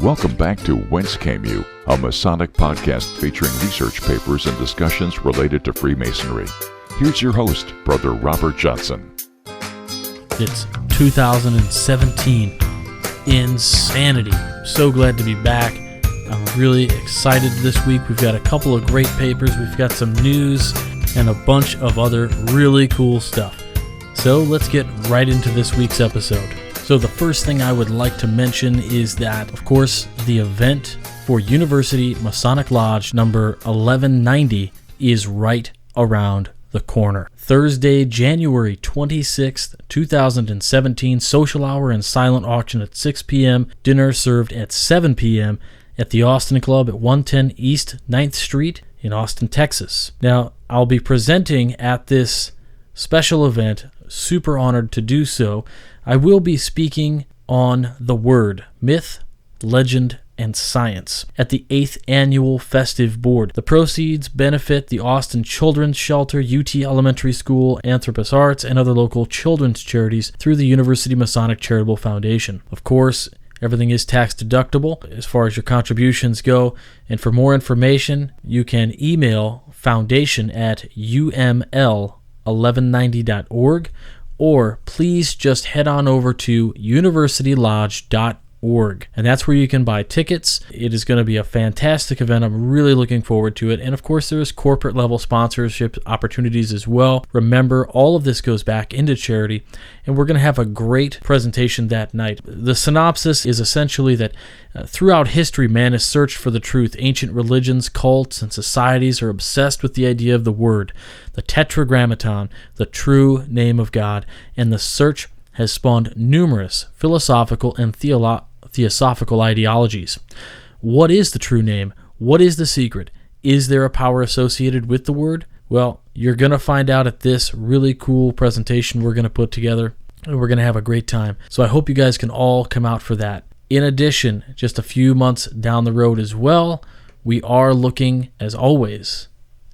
Welcome back to Whence Came You, a Masonic podcast featuring research papers and discussions related to Freemasonry. Here's your host, Brother Robert Johnson. It's 2017. Insanity. So glad to be back. I'm really excited this week. We've got a couple of great papers. We've got some news and a bunch of other really cool stuff. So let's get right into this week's episode. So the first thing I would like to mention is that, of course, the event for University Masonic Lodge number 1190 is right around the corner. Thursday, January 26th, 2017, social hour and silent auction at 6 p.m., dinner served at 7 p.m. at the Austin Club at 110 East 9th Street in Austin, Texas. Now, I'll be presenting at this special event, super honored to do so. I will be speaking on the Word, Myth, Legend, and Science at the 8th Annual Festive Board. The proceeds benefit the Austin Children's Shelter, UT Elementary School, Anthropos Arts, and other local children's charities through the University Masonic Charitable Foundation. Of course, everything is tax deductible as far as your contributions go, and for more information, you can email foundation@uml1190.org, or please just head on over to universitylodge.org. And that's where you can buy tickets. It is going to be a fantastic event. I'm really looking forward to it. And of course, there's corporate level sponsorship opportunities as well. Remember, all of this goes back into charity, and we're going to have a great presentation that night. The synopsis is essentially that throughout history, man has searched for the truth. Ancient religions, cults, and societies are obsessed with the idea of the Word, the Tetragrammaton, the true name of God, and the search has spawned numerous philosophical and theosophical ideologies. What is the true name? What is the secret? Is there a power associated with the Word? Well, you're going to find out at this really cool presentation we're going to put together, and we're going to have a great time. So I hope you guys can all come out for that. In addition, just a few months down the road as well, we are looking, as always,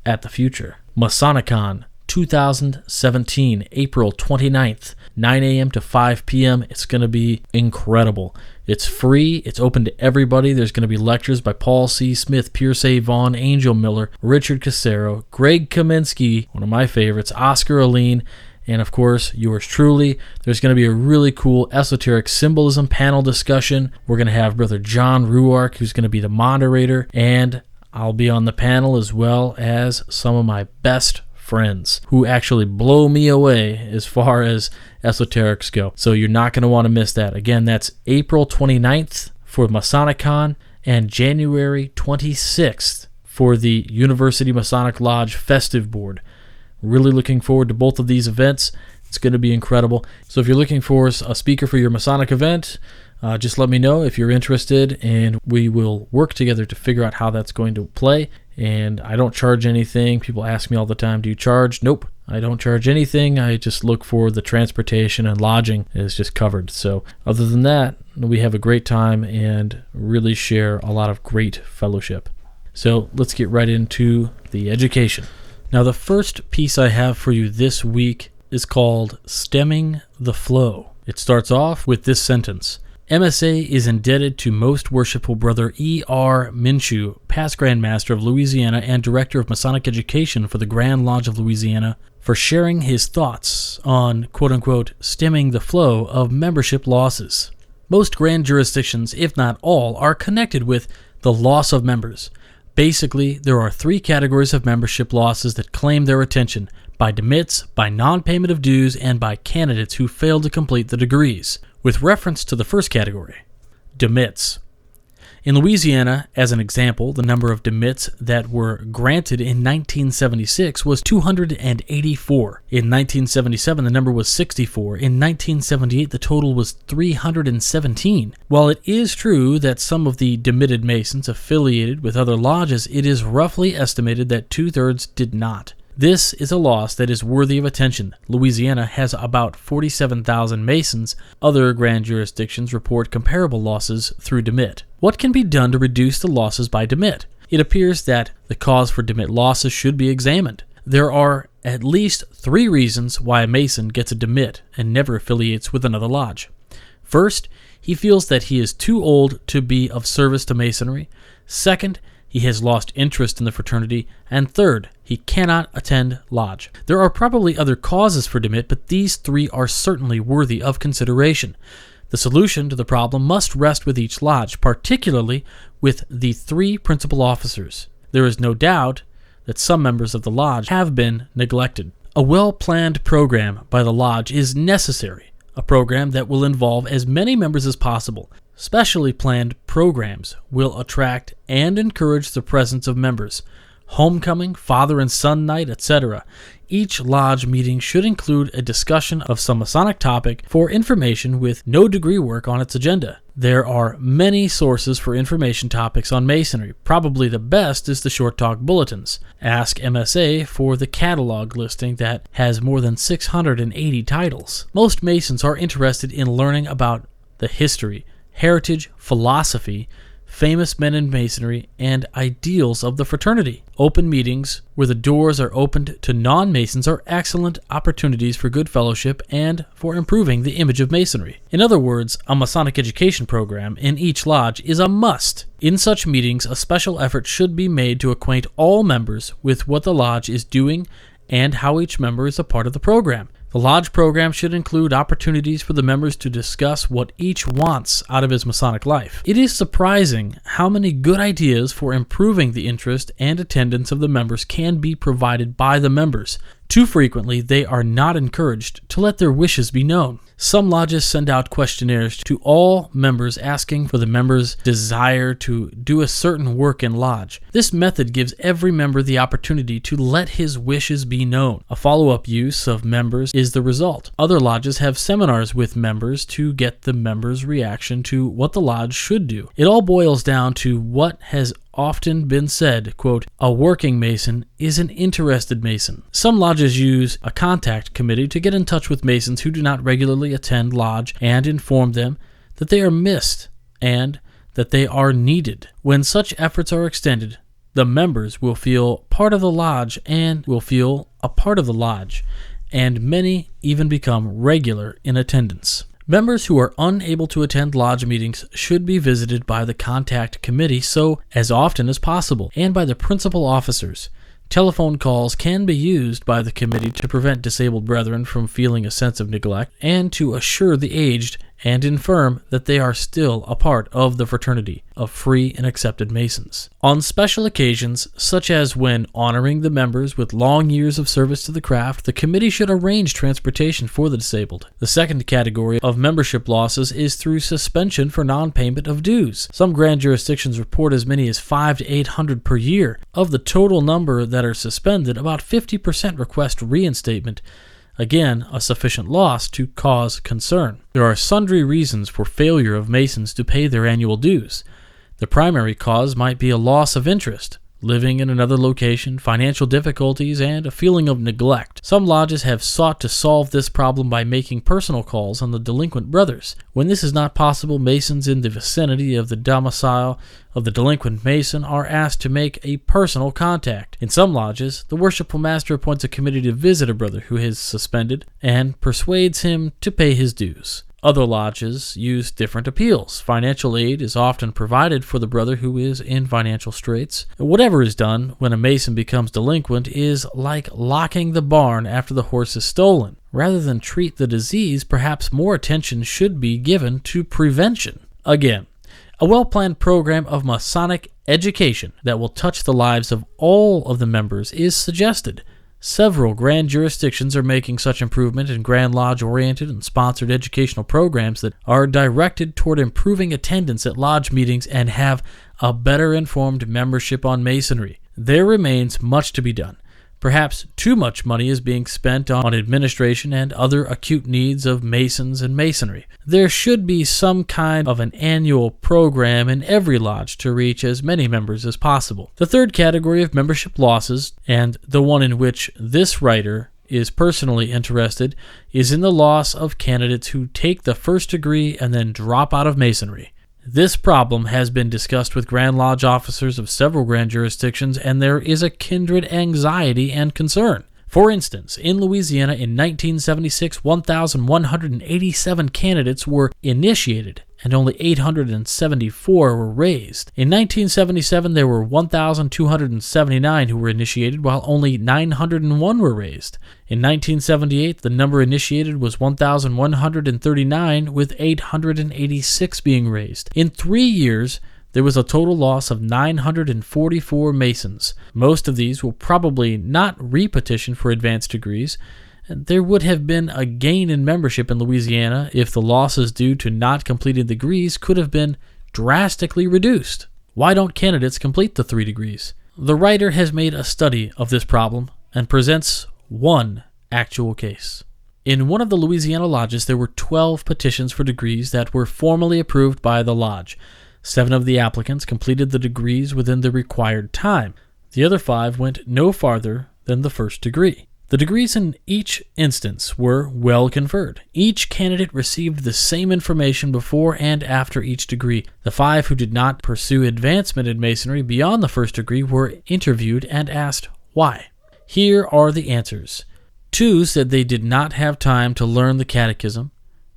at the future. Masonicon 2017, April 29th, 9 a.m. to 5 p.m. It's going to be incredible. It's free. It's open to everybody. There's going to be lectures by Paul C. Smith, Pierce A. Vaughn, Angel Miller, Richard Casero, Greg Kaminsky, one of my favorites, Oscar Aline, and of course, yours truly. There's going to be a really cool esoteric symbolism panel discussion. We're going to have Brother John Ruark, who's going to be the moderator, and I'll be on the panel as well as some of my best friends who actually blow me away as far as esoterics go. So you're not going to want to miss that. Again, that's April 29th for Masonicon and January 26th for the University Masonic Lodge Festive Board. Really looking forward to both of these events. It's going to be incredible. So if you're looking for a speaker for your Masonic event, just let me know if you're interested, and we will work together to figure out how that's going to play. And I don't charge anything. People ask me all the time, do you charge? Nope, I don't charge anything. I just look for the transportation and lodging is just covered. So other than that, we have a great time and really share a lot of great fellowship. So let's get right into the education. Now, the first piece I have for you this week is called Stemming the Flow. It starts off with this sentence. MSA is indebted to Most Worshipful Brother E.R. Minshew, past Grand Master of Louisiana and Director of Masonic Education for the Grand Lodge of Louisiana, for sharing his thoughts on, quote-unquote, stemming the flow of membership losses. Most grand jurisdictions, if not all, are connected with the loss of members. Basically, there are three categories of membership losses that claim their attention: by demits, by non-payment of dues, and by candidates who failed to complete the degrees. With reference to the first category, demits. In Louisiana, as an example, the number of demits that were granted in 1976 was 284. In 1977, the number was 64. In 1978, the total was 317. While it is true that some of the demitted Masons affiliated with other lodges, it is roughly estimated that 2/3 did not. This is a loss that is worthy of attention. Louisiana has about 47,000 Masons. Other grand jurisdictions report comparable losses through demit. What can be done to reduce the losses by demit? It appears that the cause for demit losses should be examined. There are at least 3 reasons why a Mason gets a demit and never affiliates with another lodge. First, he feels that he is too old to be of service to Masonry. Second, he has lost interest in the fraternity. And third, he cannot attend lodge. There are probably other causes for demit, but these three are certainly worthy of consideration. The solution to the problem must rest with each lodge, particularly with the three principal officers. There is no doubt that some members of the lodge have been neglected. A well-planned program by the lodge is necessary, a program that will involve as many members as possible. Specially planned programs will attract and encourage the presence of members. Homecoming, father and son night, etc. Each lodge meeting should include a discussion of some Masonic topic for information with no degree work on its agenda. There are many sources for information topics on Masonry. Probably the best is the Short Talk Bulletins. Ask MSA for the catalog listing that has more than 680 titles. Most Masons are interested in learning about the history, heritage, philosophy, famous men in Masonry, and ideals of the fraternity. Open meetings where the doors are opened to non-Masons are excellent opportunities for good fellowship and for improving the image of Masonry. In other words, a Masonic education program in each lodge is a must. In such meetings, a special effort should be made to acquaint all members with what the lodge is doing and how each member is a part of the program. The lodge program should include opportunities for the members to discuss what each wants out of his Masonic life. It is surprising how many good ideas for improving the interest and attendance of the members can be provided by the members. Too frequently, they are not encouraged to let their wishes be known. Some lodges send out questionnaires to all members asking for the members' desire to do a certain work in lodge. This method gives every member the opportunity to let his wishes be known. A follow-up use of members is the result. Other lodges have seminars with members to get the members' reaction to what the lodge should do. It all boils down to what has often been said, quote, a working Mason is an interested Mason. Some lodges use a contact committee to get in touch with Masons who do not regularly attend lodge and inform them that they are missed and that they are needed. When such efforts are extended, the members will feel part of the lodge and many even become regular in attendance. Members who are unable to attend lodge meetings should be visited by the contact committee as often as possible and by the principal officers. Telephone calls can be used by the committee to prevent disabled brethren from feeling a sense of neglect and to assure the aged and infirm that they are still a part of the fraternity of free and accepted Masons. On special occasions, such as when honoring the members with long years of service to the craft, the committee should arrange transportation for the disabled. The second category of membership losses is through suspension for non-payment of dues. Some grand jurisdictions report as many as 500 to 800 per year. Of the total number that are suspended, about 50% request reinstatement. Again, a sufficient loss to cause concern. There are sundry reasons for failure of Masons to pay their annual dues. The primary cause might be a loss of interest, living in another location, financial difficulties, and a feeling of neglect. Some lodges have sought to solve this problem by making personal calls on the delinquent brothers. When this is not possible, Masons in the vicinity of the domicile of the delinquent Mason are asked to make a personal contact. In some lodges, the worshipful master appoints a committee to visit a brother who is suspended and persuades him to pay his dues. Other lodges use different appeals. Financial aid is often provided for the brother who is in financial straits. Whatever is done when a Mason becomes delinquent is like locking the barn after the horse is stolen. Rather than treat the disease, perhaps more attention should be given to prevention. Again, a well-planned program of Masonic education that will touch the lives of all of the members is suggested. Several grand jurisdictions are making such improvement in Grand Lodge-oriented and sponsored educational programs that are directed toward improving attendance at lodge meetings and have a better informed membership on Masonry. There remains much to be done. Perhaps too much money is being spent on administration and other acute needs of Masons and Masonry. There should be some kind of an annual program in every lodge to reach as many members as possible. The third category of membership losses, and the one in which this writer is personally interested, is in the loss of candidates who take the first degree and then drop out of Masonry. This problem has been discussed with Grand Lodge officers of several grand jurisdictions, and there is a kindred anxiety and concern. For instance, in Louisiana in 1976, 1,187 candidates were initiated and only 874 were raised. In 1977, there were 1,279 who were initiated, while only 901 were raised. In 1978, the number initiated was 1,139, with 886 being raised. In 3 years, there was a total loss of 944 Masons. Most of these will probably not repetition for advanced degrees. There would have been a gain in membership in Louisiana if the losses due to not completing degrees could have been drastically reduced. Why don't candidates complete the 3 degrees? The writer has made a study of this problem and presents one actual case. In one of the Louisiana lodges, there were 12 petitions for degrees that were formally approved by the lodge. 7 of the applicants completed the degrees within the required time. The other 5 went no farther than the first degree. The degrees in each instance were well conferred. Each candidate received the same information before and after each degree. The 5 who did not pursue advancement in Masonry beyond the first degree were interviewed and asked why. Here are the answers. 2 said they did not have time to learn the catechism.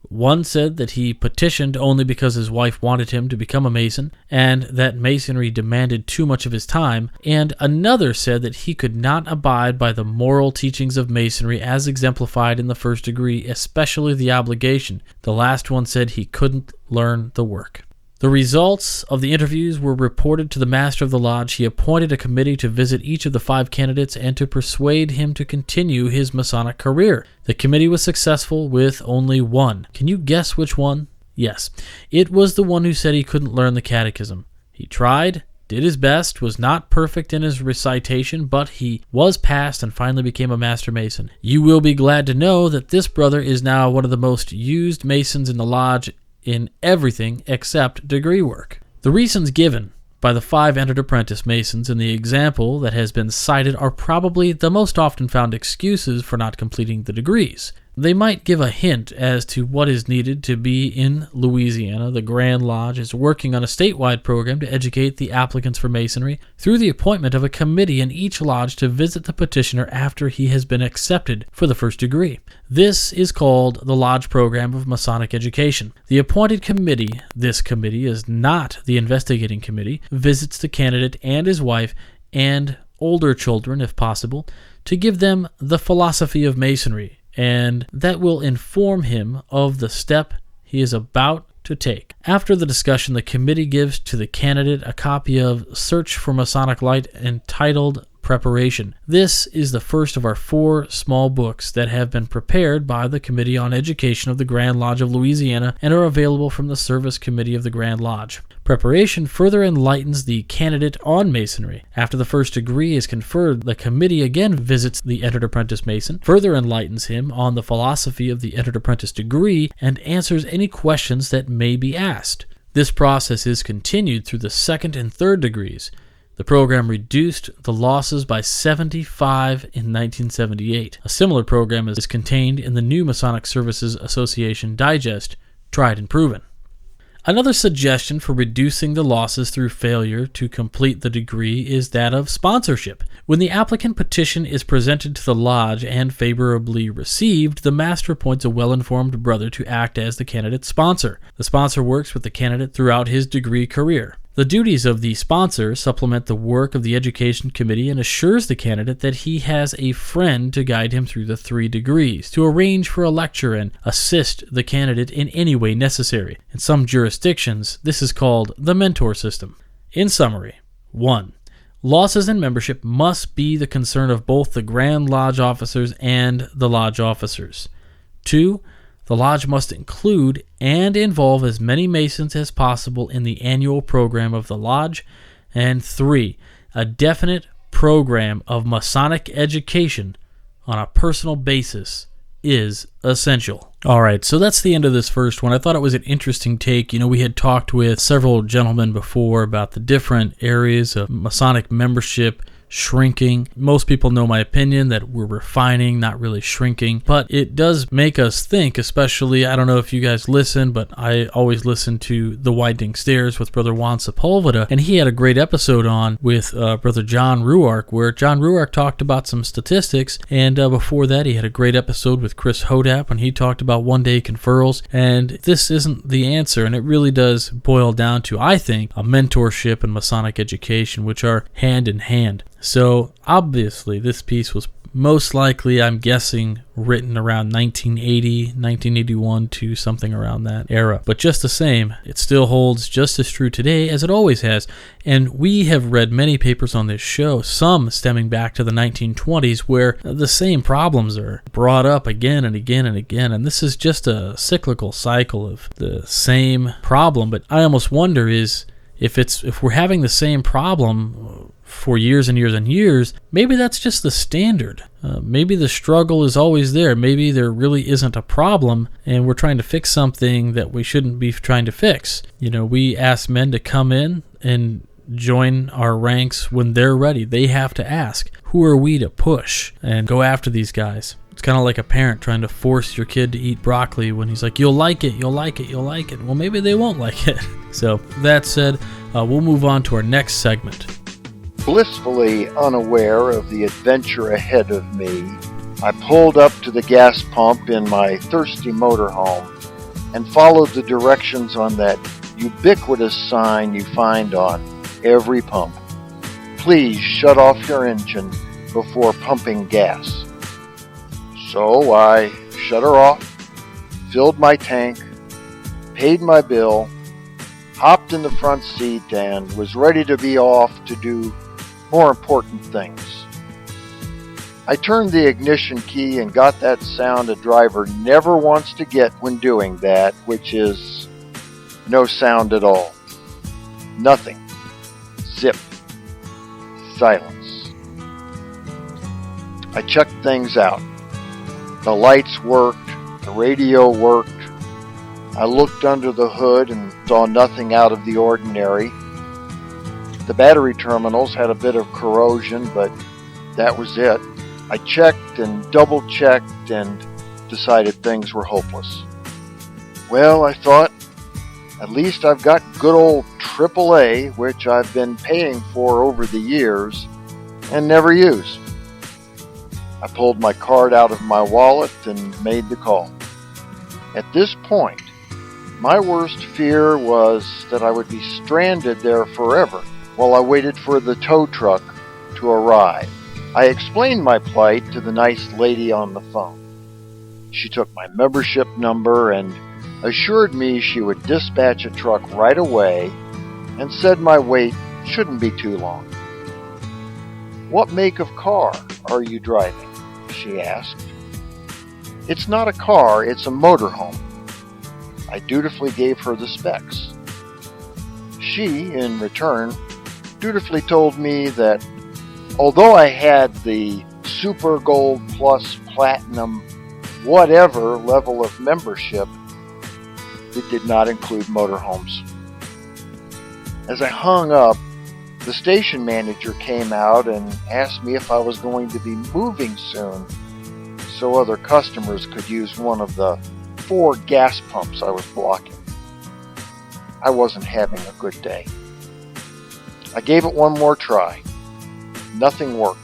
1 said that he petitioned only because his wife wanted him to become a Mason and that Masonry demanded too much of his time, and another said that he could not abide by the moral teachings of Masonry as exemplified in the first degree, especially the obligation. The last one said he couldn't learn the work. The results of the interviews were reported to the master of the lodge. He appointed a committee to visit each of the 5 candidates and to persuade him to continue his Masonic career. The committee was successful with only 1. Can you guess which one? Yes, it was the one who said he couldn't learn the catechism. He tried, did his best, was not perfect in his recitation, but he was passed and finally became a Master Mason. You will be glad to know that this brother is now one of the most used Masons in the lodge in everything except degree work. The reasons given by the 5 entered apprentice Masons in the example that has been cited are probably the most often found excuses for not completing the degrees. They might give a hint as to what is needed to be in Louisiana. The Grand Lodge is working on a statewide program to educate the applicants for Masonry through the appointment of a committee in each lodge to visit the petitioner after he has been accepted for the first degree. This is called the Lodge Program of Masonic Education. The appointed committee, this committee is not the investigating committee, visits the candidate and his wife and older children, if possible, to give them the philosophy of Masonry, and that will inform him of the step he is about to take. After the discussion, the committee gives to the candidate a copy of Search for Masonic Light entitled Preparation. This is the first of our 4 small books that have been prepared by the Committee on Education of the Grand Lodge of Louisiana and are available from the Service Committee of the Grand Lodge. Preparation further enlightens the candidate on Masonry. After the first degree is conferred, the committee again visits the entered apprentice Mason, further enlightens him on the philosophy of the entered apprentice degree, and answers any questions that may be asked. This process is continued through the 2nd and 3rd degrees. The program reduced the losses by 75 in 1978. A similar program is contained in the new Masonic Services Association Digest, Tried and Proven. Another suggestion for reducing the losses through failure to complete the degree is that of sponsorship. When the applicant petition is presented to the lodge and favorably received, the master appoints a well-informed brother to act as the candidate's sponsor. The sponsor works with the candidate throughout his degree career. The duties of the sponsor supplement the work of the education committee and assures the candidate that he has a friend to guide him through the 3 degrees, to arrange for a lecture and assist the candidate in any way necessary. In some jurisdictions, this is called the mentor system. In summary, 1. Losses in membership must be the concern of both the Grand Lodge officers and the lodge officers. 2. The lodge must include and involve as many Masons as possible in the annual program of the lodge. And 3, a definite program of Masonic education on a personal basis is essential. All right, so that's the end of this first one. I thought it was an interesting take. We had talked with several gentlemen before about the different areas of Masonic membership shrinking. Most people know my opinion that we're refining, not really shrinking, but it does make us think, especially, I don't know if you guys listen, but I always listen to The Winding Stairs with Brother Juan Sepulveda, and he had a great episode on with Brother John Ruark, where John Ruark talked about some statistics, and before that he had a great episode with Chris Hodap when he talked about one-day conferrals, and this isn't the answer, and it really does boil down to, I think, a mentorship and Masonic education, which are hand in hand. So obviously this piece was most likely, I'm guessing, written around 1980, 1981 to something around that era. But just the same, it still holds just as true today as it always has. And we have read many papers on this show, some stemming back to the 1920s, where the same problems are brought up again and again and again. And this is just a cyclical cycle of the same problem. But I almost wonder is if we're having the same problem for years and years and years, maybe that's just the standard. Maybe the struggle is always there. Maybe there really isn't a problem and we're trying to fix something that we shouldn't be trying to fix. We ask men to come in and join our ranks when they're ready. They have to ask, who are we to push and go after these guys? It's kind of like a parent trying to force your kid to eat broccoli when he's like, you'll like it, you'll like it, you'll like it. Well, maybe they won't like it. So that said, we'll move on to our next segment. Blissfully unaware of the adventure ahead of me, I pulled up to the gas pump in my thirsty motorhome and followed the directions on that ubiquitous sign you find on every pump. Please shut off your engine before pumping gas. So I shut her off, filled my tank, paid my bill, hopped in the front seat, and was ready to be off to do more important things. I turned the ignition key and got that sound a driver never wants to get when doing that, which is no sound at all. Nothing. Zip. Silence. I checked things out. The lights worked. The radio worked. I looked under the hood and saw nothing out of the ordinary. The battery terminals had a bit of corrosion, but that was it. I checked and double-checked and decided things were hopeless. Well, I thought, at least I've got good old AAA, which I've been paying for over the years and never use. I pulled my card out of my wallet and made the call. At this point, my worst fear was that I would be stranded there forever while I waited for the tow truck to arrive. I explained my plight to the nice lady on the phone. She took my membership number and assured me she would dispatch a truck right away and said my wait shouldn't be too long. "What make of car are you driving?" she asked. "It's not a car, it's a motorhome." I dutifully gave her the specs. She, in return, dutifully told me that although I had the Super Gold Plus Platinum whatever level of membership, it did not include motorhomes. As I hung up, the station manager came out and asked me if I was going to be moving soon so other customers could use one of the 4 gas pumps I was blocking. I wasn't having a good day. I gave it one more try. Nothing worked.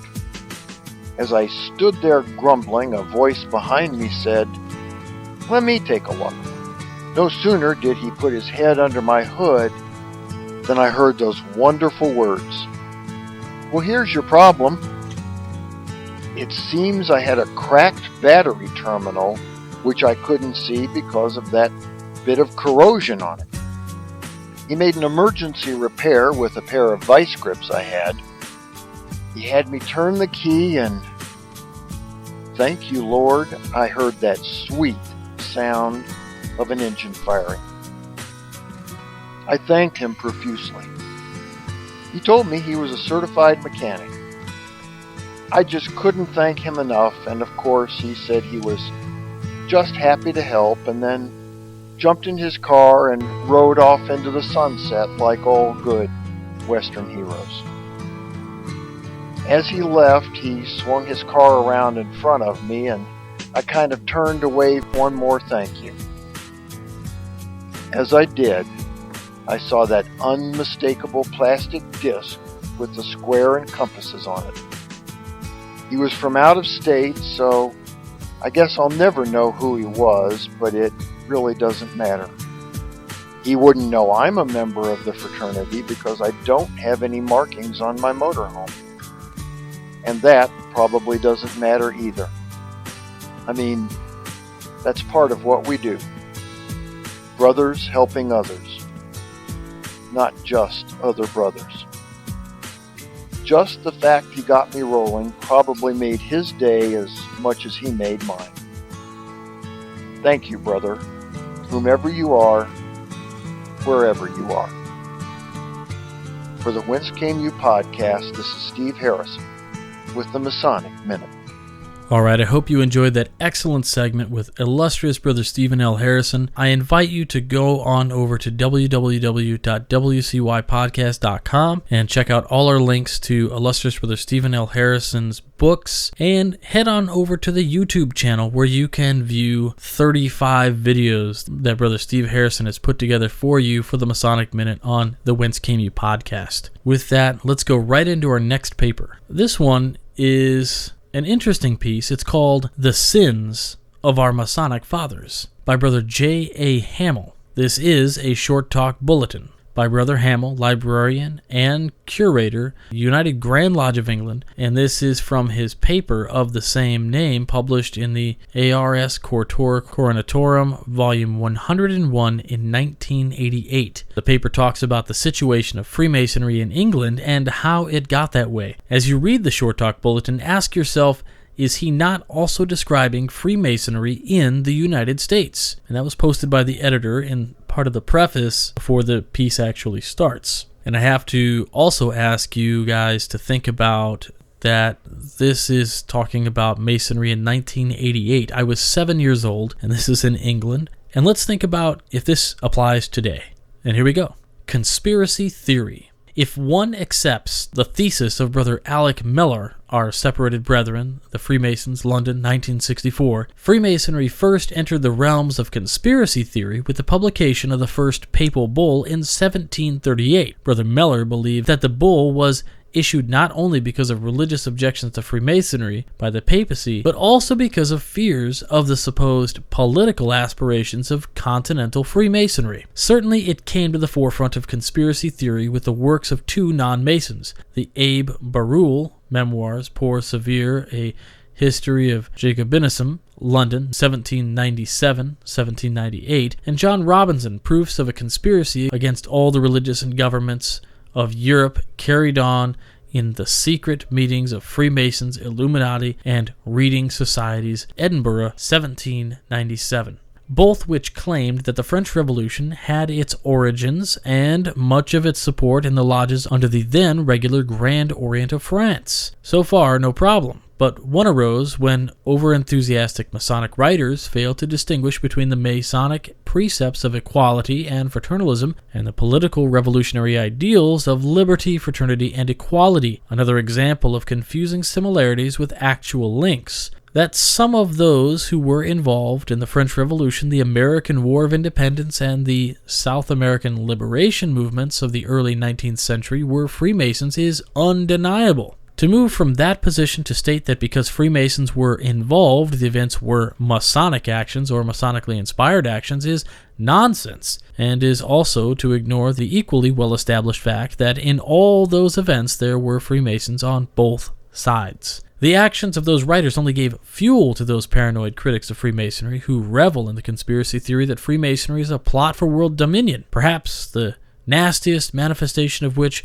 As I stood there grumbling, a voice behind me said, "Let me take a look." No sooner did he put his head under my hood than I heard those wonderful words. "Well, here's your problem." It seems I had a cracked battery terminal, which I couldn't see because of that bit of corrosion on it. He made an emergency repair with a pair of vice grips I had. He had me turn the key and, thank you, Lord, I heard that sweet sound of an engine firing. I thanked him profusely. He told me he was a certified mechanic. I just couldn't thank him enough, and of course he said he was just happy to help, and then jumped in his car and rode off into the sunset like all good Western heroes. As he left, he swung his car around in front of me, and I kind of turned to wave one more thank you. As I did, I saw that unmistakable plastic disc with the square and compasses on it. He was from out of state, so I guess I'll never know who he was, but it really doesn't matter. He wouldn't know I'm a member of the fraternity because I don't have any markings on my motorhome. And that probably doesn't matter either. I mean, that's part of what we do. Brothers helping others, not just other brothers. Just the fact he got me rolling probably made his day as much as he made mine. Thank you, brother, whomever you are, wherever you are. For the Whence Came You podcast, this is Steve Harrison with the Masonic Minute. All right, I hope you enjoyed that excellent segment with illustrious Brother Stephen L. Harrison. I invite you to go on over to www.wcypodcast.com and check out all our links to illustrious Brother Stephen L. Harrison's books, and head on over to the YouTube channel where you can view 35 videos that Brother Steve Harrison has put together for you for the Masonic Minute on the Whence Came You podcast. With that, let's go right into our next paper. This one is an interesting piece. It's called The Sins of Our Masonic Fathers by Brother J.A. Hamill. This is a short talk bulletin by Brother Hamill, librarian and curator, United Grand Lodge of England, and this is from his paper of the same name published in the Ars Quartor Coronatorum, volume 101 in 1988. The paper talks about the situation of Freemasonry in England and how it got that way. As you read the short talk bulletin, ask yourself, is he not also describing Freemasonry in the United States? And that was posted by the editor in part of the preface before the piece actually starts. And I have to also ask you guys to think about that this is talking about Masonry in 1988. I was 7 years old, and this is in England. And let's think about if this applies today. And here we go. Conspiracy theory. If one accepts the thesis of Brother Alec Miller, Our Separated Brethren, the Freemasons, London, 1964, Freemasonry first entered the realms of conspiracy theory with the publication of the first papal bull in 1738. Brother Miller believed that the bull was issued not only because of religious objections to Freemasonry by the papacy, but also because of fears of the supposed political aspirations of continental Freemasonry. Certainly it came to the forefront of conspiracy theory with the works of two non-Masons, the Abe Barul, Memoirs pour Severe, a History of Jacobinism, London, 1797-1798, and John Robinson, Proofs of a Conspiracy Against All the Religious and Governments of Europe, carried on in the secret meetings of Freemasons, Illuminati, and Reading Societies, Edinburgh, 1797. Both which claimed that the French Revolution had its origins and much of its support in the lodges under the then regular Grand Orient of France. So far, no problem. But one arose when over-enthusiastic Masonic writers failed to distinguish between the Masonic precepts of equality and fraternalism and the political revolutionary ideals of liberty, fraternity, and equality. Another example of confusing similarities with actual links. That some of those who were involved in the French Revolution, the American War of Independence, and the South American liberation movements of the early 19th century were Freemasons is undeniable. To move from that position to state that because Freemasons were involved, the events were Masonic actions or Masonically inspired actions is nonsense, and is also to ignore the equally well-established fact that in all those events there were Freemasons on both sides. The actions of those writers only gave fuel to those paranoid critics of Freemasonry who revel in the conspiracy theory that Freemasonry is a plot for world dominion, perhaps the nastiest manifestation of which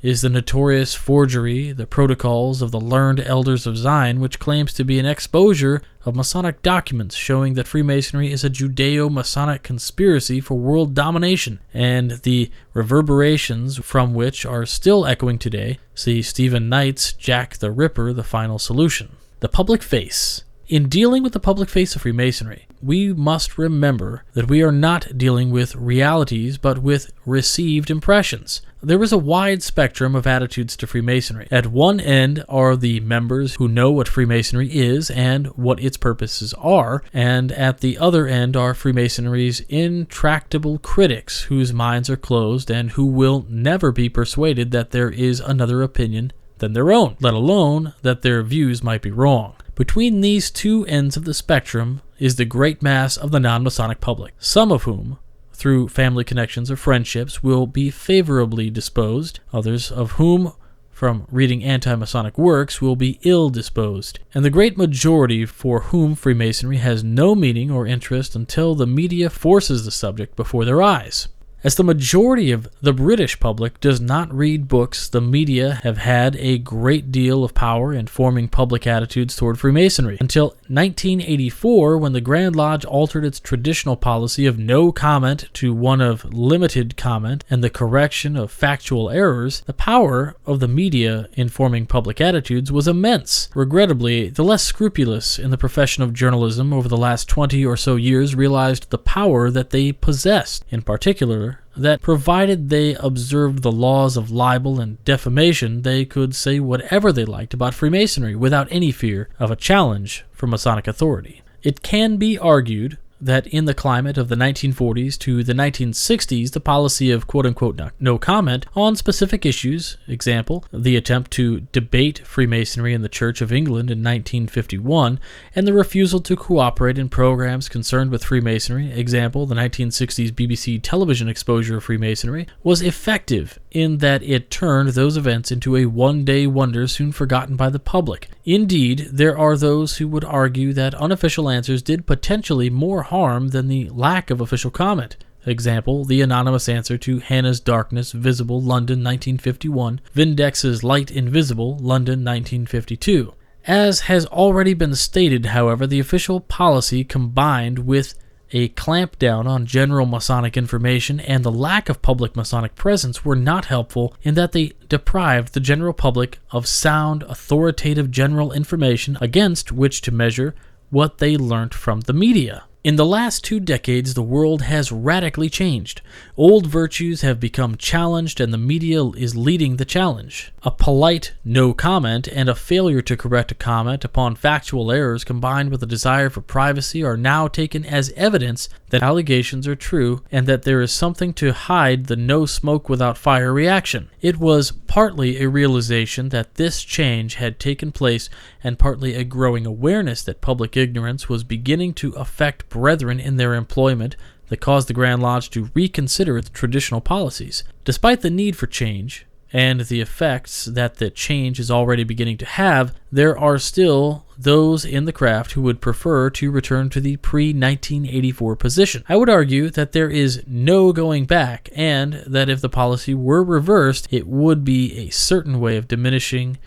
is the notorious forgery, the Protocols of the Learned Elders of Zion, which claims to be an exposure of Masonic documents showing that Freemasonry is a Judeo-Masonic conspiracy for world domination, and the reverberations from which are still echoing today. See Stephen Knight's Jack the Ripper, The Final Solution. The public face In dealing with the public face of Freemasonry, we must remember that we are not dealing with realities, but with received impressions. There is a wide spectrum of attitudes to Freemasonry. At one end are the members who know what Freemasonry is and what its purposes are, and at the other end are Freemasonry's intractable critics whose minds are closed and who will never be persuaded that there is another opinion than their own, let alone that their views might be wrong. Between these two ends of the spectrum is the great mass of the non-Masonic public, some of whom, through family connections or friendships, will be favorably disposed, others of whom, from reading anti-Masonic works, will be ill-disposed, and the great majority for whom Freemasonry has no meaning or interest until the media forces the subject before their eyes. As the majority of the British public does not read books, the media have had a great deal of power in forming public attitudes toward Freemasonry. Until 1984, when the Grand Lodge altered its traditional policy of no comment to one of limited comment and the correction of factual errors, the power of the media in forming public attitudes was immense. Regrettably, the less scrupulous in the profession of journalism over the last 20 or so years realized the power that they possessed. In particular, that provided they observed the laws of libel and defamation, they could say whatever they liked about Freemasonry without any fear of a challenge from Masonic authority. It can be argued that in the climate of the 1940s to the 1960s, the policy of quote-unquote no comment on specific issues, example, the attempt to debate Freemasonry in the Church of England in 1951, and the refusal to cooperate in programs concerned with Freemasonry, example, the 1960s BBC television exposure of Freemasonry, was effective in that it turned those events into a one-day wonder soon forgotten by the public. Indeed, there are those who would argue that unofficial answers did potentially more harm than the lack of official comment. Example, the anonymous answer to Hannah's Darkness, Visible, London, 1951, Vindex's Light Invisible, London, 1952. As has already been stated, however, the official policy combined with a clampdown on general Masonic information and the lack of public Masonic presence were not helpful in that they deprived the general public of sound, authoritative general information against which to measure what they learnt from the media. In the last 2 decades, the world has radically changed. Old virtues have become challenged, and the media is leading the challenge. A polite no comment and a failure to correct a comment upon factual errors combined with a desire for privacy are now taken as evidence that allegations are true and that there is something to hide the no smoke without fire reaction. It was partly a realization that this change had taken place and partly a growing awareness that public ignorance was beginning to affect brethren in their employment that caused the Grand Lodge to reconsider its traditional policies. Despite the need for change and the effects that the change is already beginning to have, there are still those in the craft who would prefer to return to the pre-1984 position. I would argue that there is no going back, and that if the policy were reversed, it would be a certain way of diminishing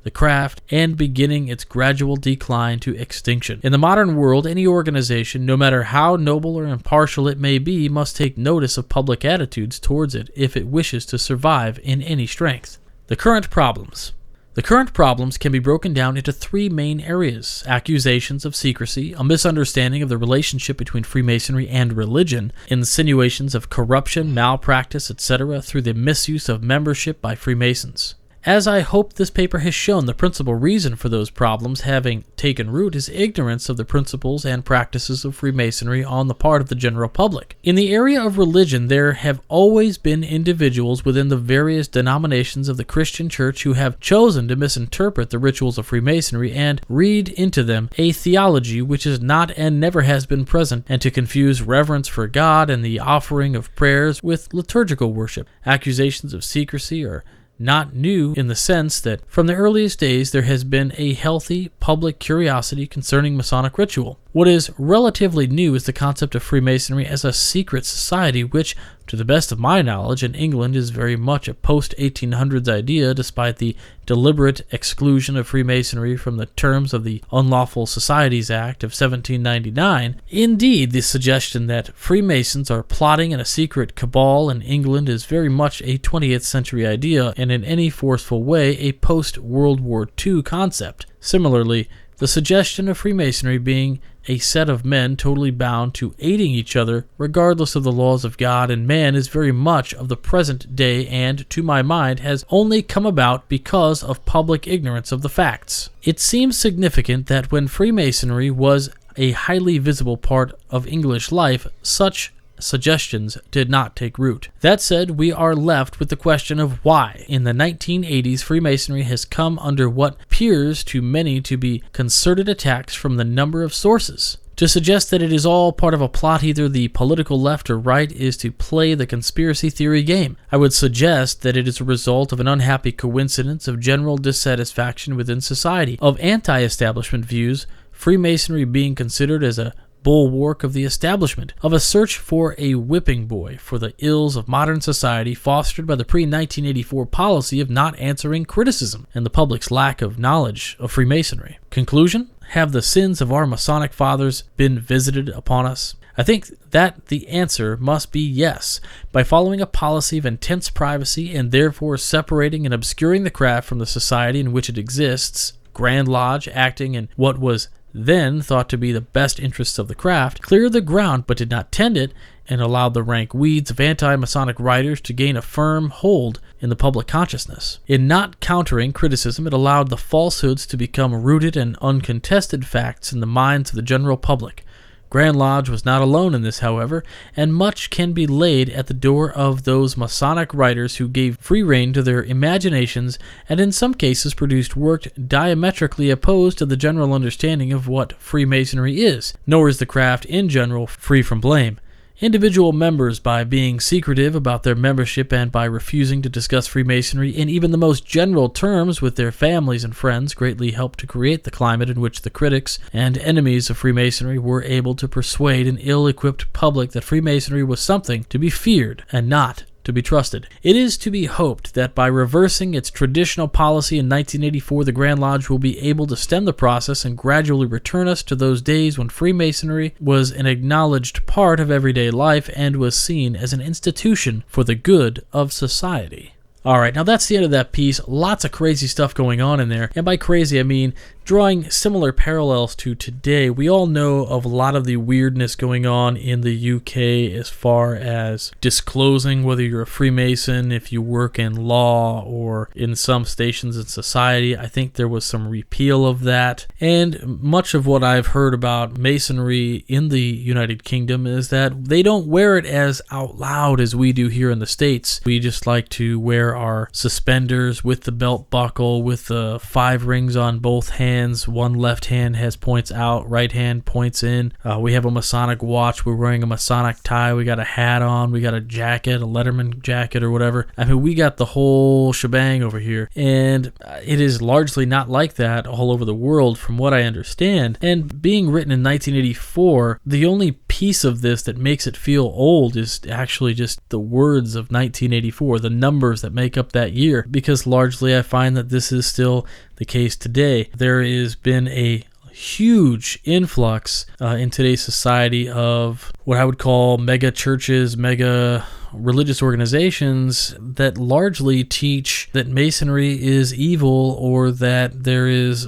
the craft and beginning its gradual decline to extinction. In the modern world, any organization, no matter how noble or impartial it may be, must take notice of public attitudes towards it if it wishes to survive in any strength. The current problems. The current problems can be broken down into 3 main areas: accusations of secrecy, a misunderstanding of the relationship between Freemasonry and religion, insinuations of corruption, malpractice, etc., through the misuse of membership by Freemasons. As I hope this paper has shown, the principal reason for those problems having taken root is ignorance of the principles and practices of Freemasonry on the part of the general public. In the area of religion, there have always been individuals within the various denominations of the Christian Church who have chosen to misinterpret the rituals of Freemasonry and read into them a theology which is not and never has been present, and to confuse reverence for God and the offering of prayers with liturgical worship. Accusations of secrecy are not new in the sense that from the earliest days there has been a healthy public curiosity concerning Masonic ritual. What is relatively new is the concept of Freemasonry as a secret society, which, to the best of my knowledge, in England is very much a post-1800s idea, despite the deliberate exclusion of Freemasonry from the terms of the Unlawful Societies Act of 1799. Indeed, the suggestion that Freemasons are plotting in a secret cabal in England is very much a 20th century idea, and in any forceful way a post-World War II concept. Similarly, The suggestion of Freemasonry being a set of men totally bound to aiding each other regardless of the laws of God and man is very much of the present day and, to my mind, has only come about because of public ignorance of the facts. It seems significant that when Freemasonry was a highly visible part of English life, such suggestions did not take root. That said, we are left with the question of why. In the 1980s, Freemasonry has come under what appears to many to be concerted attacks from the number of sources. To suggest that it is all part of a plot either the political left or right is to play the conspiracy theory game. I would suggest that it is a result of an unhappy coincidence of general dissatisfaction within society, of anti-establishment views, Freemasonry being considered as a bulwark of the establishment, of a search for a whipping boy for the ills of modern society fostered by the pre-1984 policy of not answering criticism and the public's lack of knowledge of Freemasonry. Conclusion? Have the sins of our Masonic fathers been visited upon us? I think that the answer must be yes. By following a policy of intense privacy and therefore separating and obscuring the craft from the society in which it exists, Grand Lodge, acting in what was then thought to be the best interests of the craft, cleared the ground but did not tend it, and allowed the rank weeds of anti-Masonic writers to gain a firm hold in the public consciousness. In not countering criticism, it allowed the falsehoods to become rooted and uncontested facts in the minds of the general public. Grand Lodge was not alone in this, however, and much can be laid at the door of those Masonic writers who gave free rein to their imaginations and in some cases produced work diametrically opposed to the general understanding of what Freemasonry is, nor is the craft in general free from blame. Individual members, by being secretive about their membership and by refusing to discuss Freemasonry in even the most general terms with their families and friends, greatly helped to create the climate in which the critics and enemies of Freemasonry were able to persuade an ill-equipped public that Freemasonry was something to be feared and not to be trusted. It is to be hoped that by reversing its traditional policy in 1984, the Grand Lodge will be able to stem the process and gradually return us to those days when Freemasonry was an acknowledged part of everyday life and was seen as an institution for the good of society. Alright, now that's the end of that piece. Lots of crazy stuff going on in there. And by crazy, I mean drawing similar parallels to today. We all know of a lot of the weirdness going on in the UK as far as disclosing whether you're a Freemason, if you work in law, or in some stations in society. I think there was some repeal of that. And much of what I've heard about Masonry in the United Kingdom is that they don't wear it as out loud as we do here in the States. We just like to wear our suspenders with the belt buckle, with the 5 rings on both hands. One left hand has points out, right hand points in. We have a Masonic watch. We're wearing a Masonic tie. We got a hat on. We got a jacket, a Letterman jacket or whatever. I mean, we got the whole shebang over here. And it is largely not like that all over the world from what I understand. And being written in 1984, the only piece of this that makes it feel old is actually just the words of 1984, the numbers that make up that year, because largely I find that this is still the case today. There has been a huge influx in today's society of what I would call mega churches, mega religious organizations that largely teach that Masonry is evil or that there is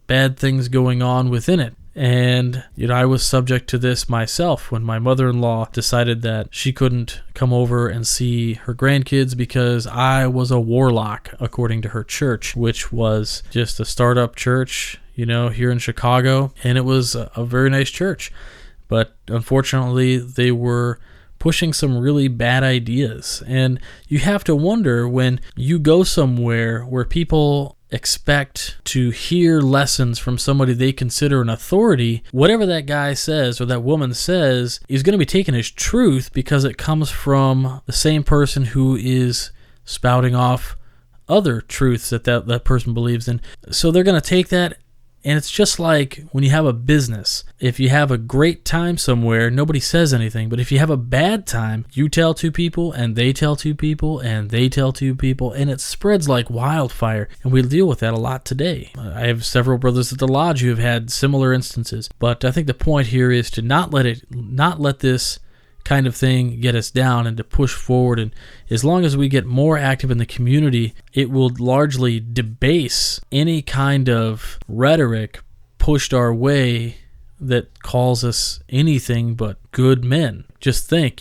bad things going on within it. And, I was subject to this myself when my mother-in-law decided that she couldn't come over and see her grandkids because I was a warlock, according to her church, which was just a startup church, here in Chicago. And it was a very nice church. But unfortunately, they were pushing some really bad ideas. And you have to wonder when you go somewhere where people expect to hear lessons from somebody they consider an authority, whatever that guy says or that woman says is going to be taken as truth because it comes from the same person who is spouting off other truths that person believes in. So they're going to take that. And it's just like when you have a business. If you have a great time somewhere, nobody says anything. But if you have a bad time, you tell 2 people, and they tell 2 people, and they tell 2 people, and it spreads like wildfire. And we deal with that a lot today. I have several brothers at the lodge who have had similar instances. But I think the point here is to not let this kind of thing get us down and to push forward. And as long as we get more active in the community, it will largely debase any kind of rhetoric pushed our way that calls us anything but good men. Just think,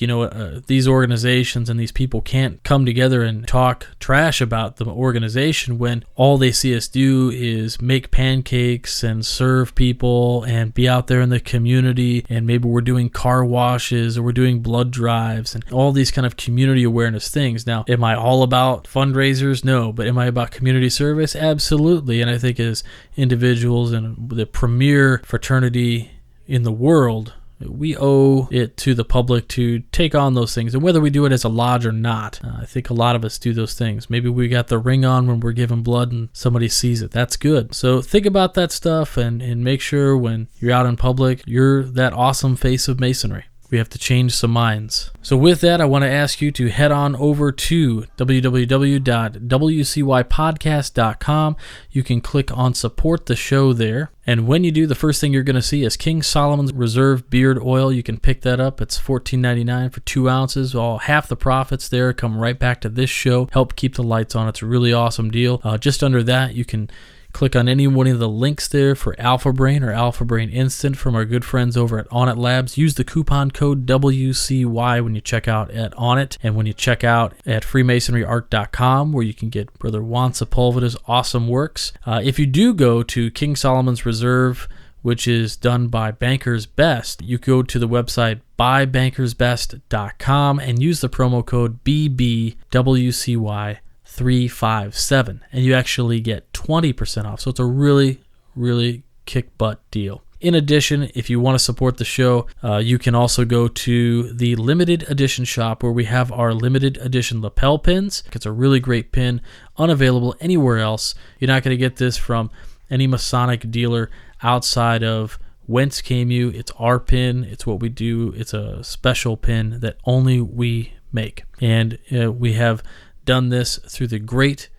these organizations and these people can't come together and talk trash about the organization when all they see us do is make pancakes and serve people and be out there in the community, and maybe we're doing car washes or we're doing blood drives and all these kind of community awareness things. Now, am I all about fundraisers? No. But am I about community service? Absolutely. And I think as individuals and the premier fraternity in the world, we owe it to the public to take on those things, and whether we do it as a lodge or not, I think a lot of us do those things. Maybe we got the ring on when we're giving blood and somebody sees it. That's good. So think about that stuff and make sure when you're out in public, you're that awesome face of Masonry. We have to change some minds. So with that, I want to ask you to head on over to www.wcypodcast.com. You can click on support the show there. And when you do, the first thing you're going to see is King Solomon's Reserve Beard Oil. You can pick that up. It's $14.99 for 2 ounces. Half the profits there come right back to this show. Help keep the lights on. It's a really awesome deal. Just under that, you can click on any one of the links there for Alpha Brain or Alpha Brain Instant from our good friends over at Onnit Labs. Use the coupon code WCY when you check out at Onnit, and when you check out at freemasonryart.com, where you can get Brother Juan Sepulveda's awesome works. If you do go to King Solomon's Reserve, which is done by Bankers Best, you go to the website buybankersbest.com and use the promo code BBWCY357, and you actually get 20% off. So it's a really, really kick butt deal. In addition, if you want to support the show, you can also go to the limited edition shop where we have our limited edition lapel pins. It's a really great pin, unavailable anywhere else. You're not going to get this from any Masonic dealer outside of Whence. It's our pin. It's what we do. It's a special pin that only we make. And we have done this through the great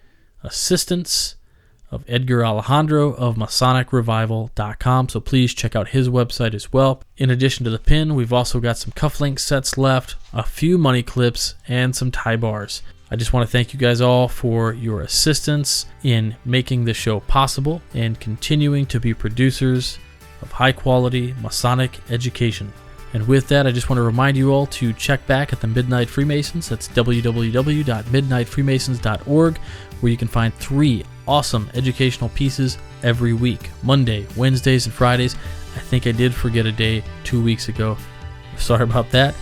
assistance of Edgar Alejandro of MasonicRevival.com. So please check out his website as well. In addition to the pin, we've also got some cufflink sets left, a few money clips, and some tie bars. I just want to thank you guys all for your assistance in making this show possible and continuing to be producers of high quality Masonic education. And with that, I just want to remind you all to check back at the Midnight Freemasons. That's www.midnightfreemasons.org, where you can find 3 awesome educational pieces every week: Monday, Wednesdays, and Fridays. I think I did forget a day 2 weeks ago. Sorry about that.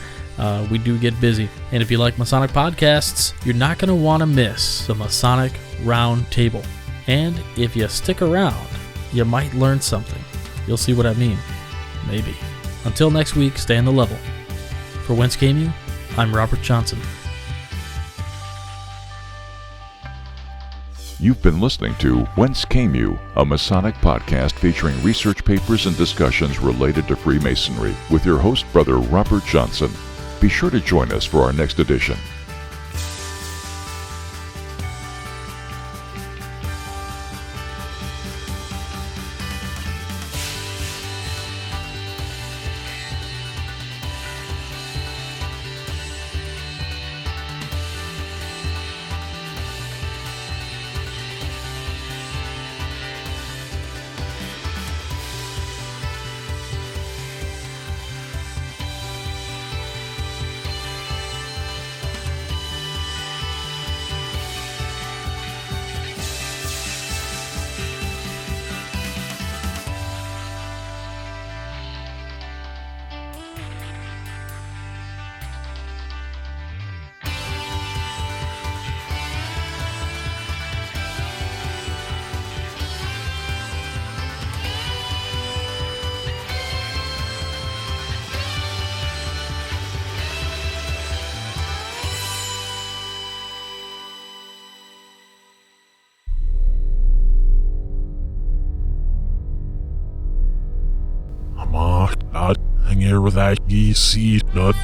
We do get busy. And if you like Masonic podcasts, you're not going to want to miss the Masonic Round Table. And if you stick around, you might learn something. You'll see what I mean. Maybe. Until next week, stay on the level. For Whence Came You, I'm Robert Johnson. You've been listening to Whence Came You, a Masonic podcast featuring research papers and discussions related to Freemasonry with your host, Brother Robert Johnson. Be sure to join us for our next edition. Hang here with that geese, nut.